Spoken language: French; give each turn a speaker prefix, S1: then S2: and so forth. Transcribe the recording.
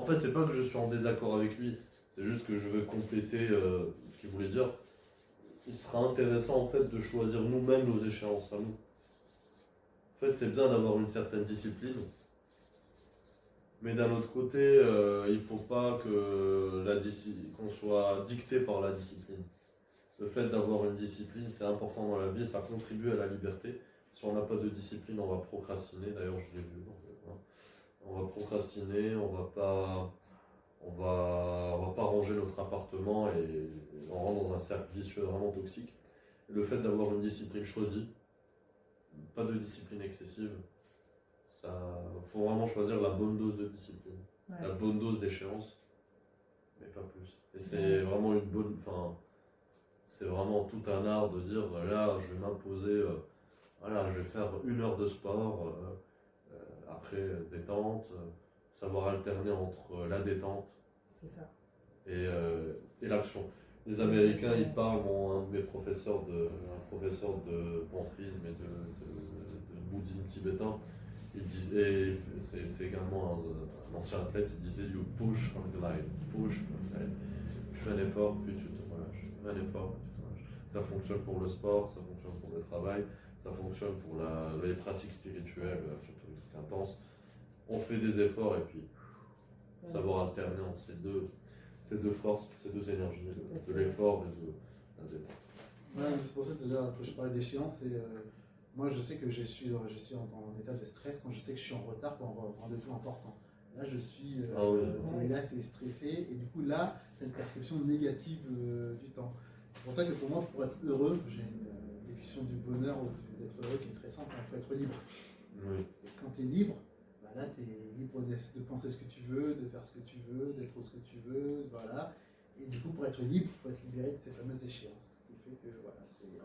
S1: fait, c'est pas que je suis en désaccord avec lui, c'est juste que je veux compléter ce qu'il voulait dire. Il sera intéressant en fait de choisir nous-mêmes nos échéances à nous. En fait, c'est bien d'avoir une certaine discipline, mais d'un autre côté, il faut pas qu'on soit dicté par la discipline. Le fait d'avoir une discipline, c'est important dans la vie, ça contribue à la liberté. Si on n'a pas de discipline, on va procrastiner. D'ailleurs, je l'ai vu. Donc, voilà. On va procrastiner, on va pas ranger notre appartement et on rentre dans un cercle vicieux vraiment toxique. Et le fait d'avoir une discipline choisie, pas de discipline excessive, ça, faut vraiment choisir la bonne dose de discipline, la bonne dose d'échéance, mais pas plus. Et c'est vraiment une bonne, enfin, c'est vraiment tout un art de dire là, je vais m'imposer, voilà, je vais faire 1 heure de sport, après détente, savoir alterner entre la détente et l'action. Les Américains, ils parlent, un de mes professeurs un professeur de tantrisme et de bouddhisme tibétain, il disait, c'est également un ancien athlète, il disait you push and glide, push and glide. Tu fais un effort, puis tu te relâches. Tu fais un effort, puis tu te relâches. Ça fonctionne pour le sport, ça fonctionne pour le travail, ça fonctionne pour les pratiques spirituelles, surtout les trucs intenses. On fait des efforts et puis savoir alterner entre ces deux forces, ces deux énergies, de l'effort et de la détente.
S2: Ouais, c'est pour ça déjà que je parlais d'échéance. Moi, je sais que je suis en état de stress quand je sais que je suis en retard pour un rendez-vous important. Là, je suis. Là, tu es stressé. Et du coup, là, c'est une perception négative du temps. C'est pour ça que pour moi, pour être heureux, j'ai une définition du bonheur ou d'être heureux qui est très simple. Il faut être libre.
S1: Oui.
S2: Et quand tu es libre, bah là, tu es libre de penser ce que tu veux, de faire ce que tu veux, d'être ce que tu veux. Voilà. Et du coup, pour être libre, il faut être libéré de ces fameuses échéances. Ce qui fait que, voilà, c'est